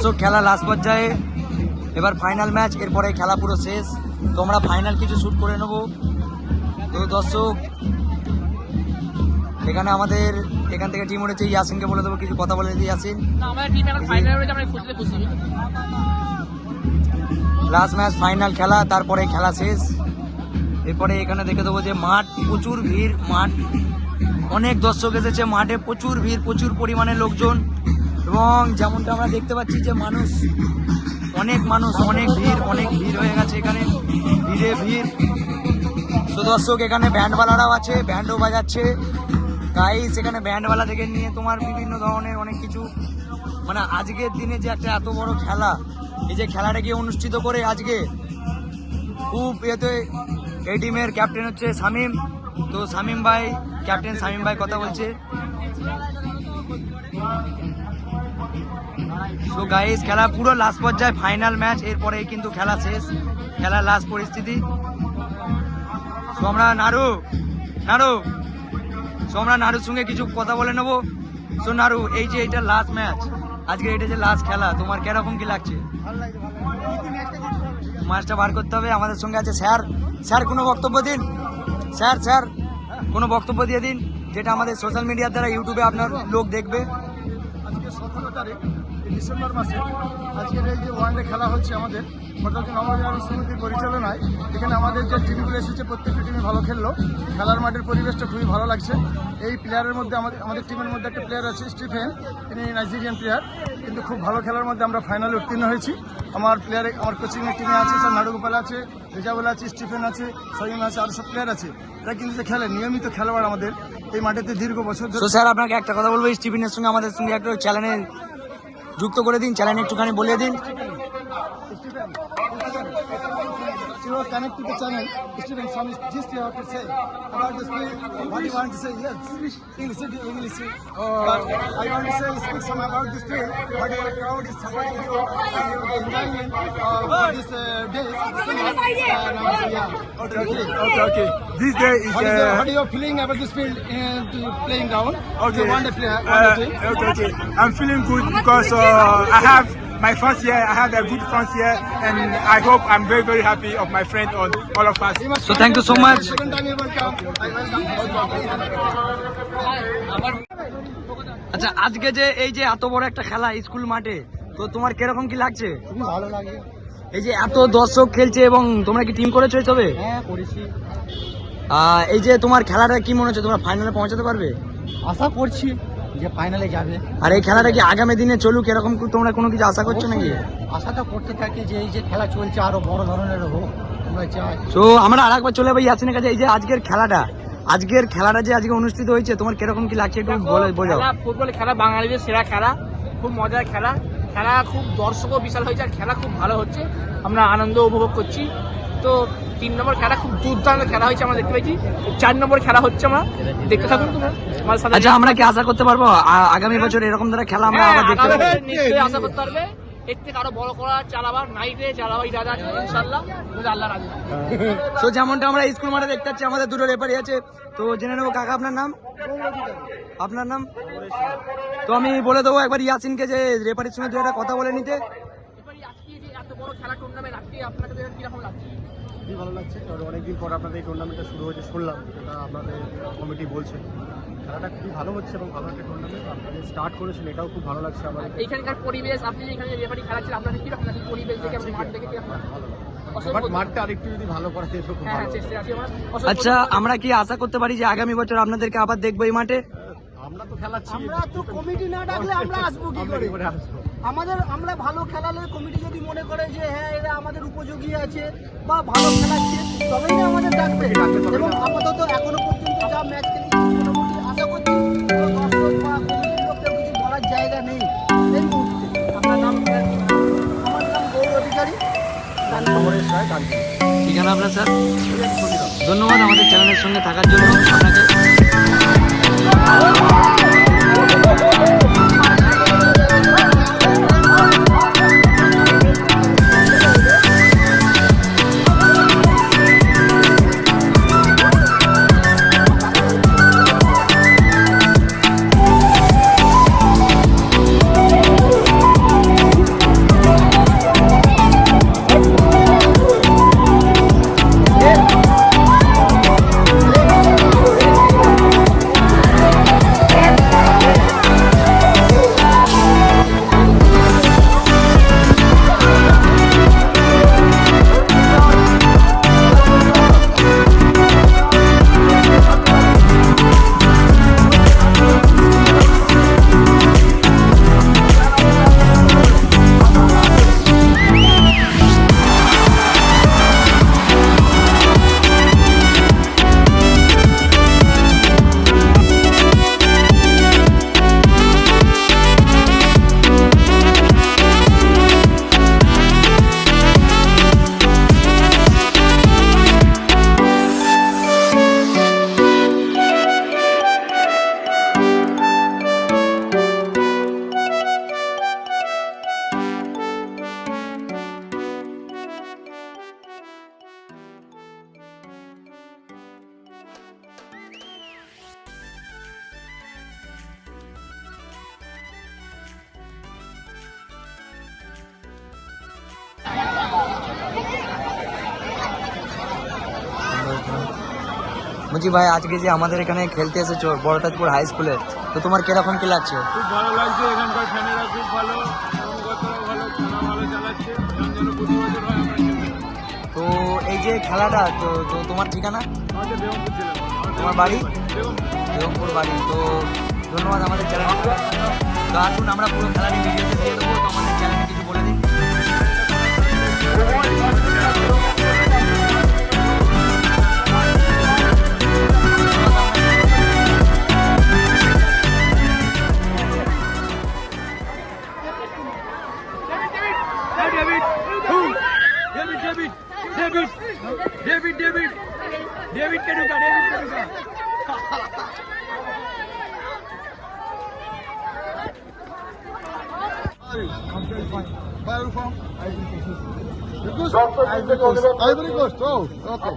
দর্শক খেলা লাস্ট পর্যায়ে, এবার ফাইনাল ম্যাচ, এরপরে খেলা পুরো শেষ। তো আমরা ফাইনাল কিছু শ্যুট করে নেব। তো দর্শক এখানে আমাদের এখান থেকে টিম উঠেছে, ইয়াসিনকে বলে দেবো কিছু কথা বলে দিই। ইয়াসিন, লাস্ট ম্যাচ ফাইনাল খেলা, তারপরে খেলা শেষ। এরপরে এখানে দেখে দেবো যে মাঠ প্রচুর ভিড়, মাঠ অনেক দর্শক এসেছে, মাঠে প্রচুর ভিড়, প্রচুর পরিমাণে লোকজন, এবং যেমনটা আমরা দেখতে পাচ্ছি যে মানুষ অনেক ভিড় হয়ে গেছে এখানে, ভিড়ে ভিড়। তো দর্শক এখানে ব্যান্ডওয়ালারাও আছে, ব্যান্ডও বাজাচ্ছে গাইস। এখানে ব্যান্ডওয়ালা থেকে নিয়ে তোমার বিভিন্ন ধরনের অনেক কিছু, মানে আজকের দিনে যে একটা এত বড় খেলা, এই যে খেলাটাকে অনুষ্ঠিত করে আজকে খুব এতে, এই টিমের ক্যাপ্টেন হচ্ছে শামীম। তো শামীম ভাই, ক্যাপ্টেন শামীম ভাই কথা বলছে। তো গাইস খেলা পুরো লাস্ট পর্যায়ে, ফাইনাল ম্যাচ, এরপরে কিন্তু খেলা শেষ, খেলার লাস্ট পরিস্থিতি। তো আমরা নাড়ুর সঙ্গে কিছু কথা বলে নেবো। তো নাড়ু, এই যে এটা লাস্ট ম্যাচ, আজকে এটা যে লাস্ট খেলা, তোমার কিরকম কি লাগছে? ম্যাচটা বার করতে হবে। আমাদের সঙ্গে আছে স্যার কোনো বক্তব্য দিন, স্যার কোনো বক্তব্য দিয়ে দিন, যেটা আমাদের সোশ্যাল মিডিয়ার দ্বারা ইউটিউবে আপনার লোক দেখবে। আজকে 17 তারিখ ডিসেম্বর মাসে আজকের এই যে ওয়ানডে খেলা হচ্ছে আমাদের মোটামুটি নবজাগরণ সমিতির পরিচালনায়। এখানে আমাদের যে টিমগুলো এসেছে প্রত্যেকটি টিমই ভালো খেললো। খেলার মাঠের পরিবেশটা খুবই ভালো লাগছে। এই প্লেয়ারের মধ্যে আমাদের টিমের মধ্যে একটা প্লেয়ার আছে স্টিফেন, তিনি নাইজেরিয়ান প্লেয়ার, কিন্তু খুব ভালো খেলার মধ্যে আমরা ফাইনালে উত্তীর্ণ হয়েছি। আমার কোচিংয়ের টিমে আছে স্যার নাড়ুগোপাল আছে, রেজাবুল আছে, স্টিফেন আছে, সহিম আছে, আরও সব প্লেয়ার আছে। এরা কিন্তু যে খেলে নিয়মিত খেলোয়াড় আমাদের এই মাঠেতে দীর্ঘ বছর ধরে। তো স্যার আপনাকে একটা কথা বলবো, স্টিফেনের সঙ্গে আমাদের সঙ্গে একটা চ্যানেলে যুক্ত করে দিন, চ্যানেলে একটুখানি বলে দিন। You are connected to the channel. Stephen, some just you have to say about this play. What do you want to say? Yes, English. But I want to say, speak some about this play. What your crowd is supporting you and your enjoyment for this day. Okay. This day is. What are you feeling about this field playing down? Okay. You want to play? Okay. I'm feeling good because I have. My first year, I had a good first year, and I hope I'm very, very happy of my friend on all of us. So thank you so much. Second time you will come. I welcome. আচ্ছা, আজকে যে এই যে এত বড় একটা খেলা school মাঠে, তো তোমার কিরকম কি লাগছে? খুবই ভালো লাগে। এই যে এত দর্শক খেলছে, এবং তোমরা কি টিম করেছো তবে? হ্যাঁ, করেছি। এই যে তোমার খেলাটা কি মনে হচ্ছে, তোমরা ফাইনালে পৌঁছাতে পারবে? আশা করছি যে ফাইনালে যাবে। আর এই খেলাটা কি আগামী দিনে চলুক, এরকম তোমরা কোনো কিছু আশা করছো নাকি? আশা তো করতে থাকি যে এই যে খেলা চলছে আরো বড় ধরনের হোক, আমরা চাই। তো আমরা আরেকবার চলে যাবো ইয়াসিনের কাছে। এই যে আজকের খেলাটা যে আজকে অনুষ্ঠিত হয়েছে, তোমার কিরকম কি লাগছে একটু বলে বোঝাও। ফুটবল খেলা বাঙালিদের সেরা খেলা, খুব মজার খেলা, খুব দর্শকও বিশাল হয়েছে, আর খেলা খুব ভালো হচ্ছে, আমরা আনন্দ উপভোগ করছি। তো 3 নম্বর খেলা খুব দুর্দান্ত খেলা হয়েছে, আমরা দেখতে পেয়েছি। 4 নম্বর খেলা হচ্ছে, আমরা দেখতে থাকুন তোমরা। আচ্ছা, আমরা কি আশা করতে পারবো আগামী বছর এরকম ধরে খেলা আমরা আবার দেখতে পাবো? নিশ্চয়ই আশা করতে পারবে। এর থেকে আরো বড় করা চালাবার নাইটে চালাবার ইরাদা আছে ইনশাআল্লাহ, আল্লাহ রাজি। তো যেমনটা আমরা স্কুল মাঠে দেখতে পাচ্ছি, আমাদের দুটো রেফারি আছে। তো জেনে নেবো কাকা, আপনার নাম? আপনার নাম? তো আমি বলে দেবো একবার ইয়াসিনকে যে রেফারির সঙ্গে দু একটা কথা বলে নিতে। এত বড় খেলা টুর্নামেন্ট আজকে আপনাদের কিরকম লাগছে? খুবই ভালো লাগছে, কারণ অনেকদিন পর আপনাদের এই টুর্নামেন্টটা শুরু হয়েছে শুনলাম, যেটা আপনাদের কমিটি বলছে। খেলাটা খুবই ভালো হচ্ছে এবং ভালো একটা টুর্নামেন্ট আপনাদের স্টার্ট করেছেন, এটাও খুব ভালো লাগছে আমার। এইখানকার পরিবেশ, আপনি এখানে রেফারি খেলাচ্ছেন, আপনাদের কিরকম লাগছে পরিবেশ দেখে, মাঠ দেখে কিরকম? মাঠটা আরেকটু যদি ভালো করা যেত খুব ভালো। আচ্ছা, আমরা কি আশা করতে পারি যে আগামী বছর আপনাদেরকে আবার দেখবো এই মাঠে? আমরা তো খেলাচ্ছি, আমরা তো কমিটি না ডাকলে আমরা আসবো কি করে? আমরা ভালো খেলালে কমিটি যদি মনে করে যে হ্যাঁ এরা আমাদের উপযোগী আছে বা ভালো খেলাচ্ছে, তবেই না আমাদের ডাকবে। এবং আপাতত এখনো পর্যন্ত যা ম্যাচ খেলেছি মোটামুটি আশা করছি দর্শক বা কমিটির লোকদের কিছু বলার জায়গা নেই এই মুহূর্তে। আপনার নাম? আমার নাম গৌর অধিকারী। ঠিকানা আপনার স্যার? ধন্যবাদ আমাদের চ্যানেলের সঙ্গে থাকার জন্য আপনাকে। বলছি ভাই আজকে যে আমাদের এখানে খেলতে এসেছো বড়তাজপুর হাই স্কুলে, তো তোমার কিরকম কি লাগছে? খুব ভালো লাগছে, এখানকার ফ্যানেরা খুব ভালো, কর্মকর্তারাও ভালো, খেলা ভালো চালাচ্ছে, যেন প্রতি বছর হয় আমরা খেলতে। তো এই যে খেলাটা তো তো তোমার ঠিকানা, আমাদের বেগমপুর জেলা, তোমার বাড়ি বেগমপুর। বেগমপুর বাড়ি। তো ধন্যবাদ আমাদের চ্যানেল। তো আসুন আমরা পুরো খেলাটি ভিডিওতে দিয়ে দেবো, তো আমাদের চ্যানেলে কিছু বলে দিন। Where are you from? Ivory Coast. Ivory Coast. Oh, okay.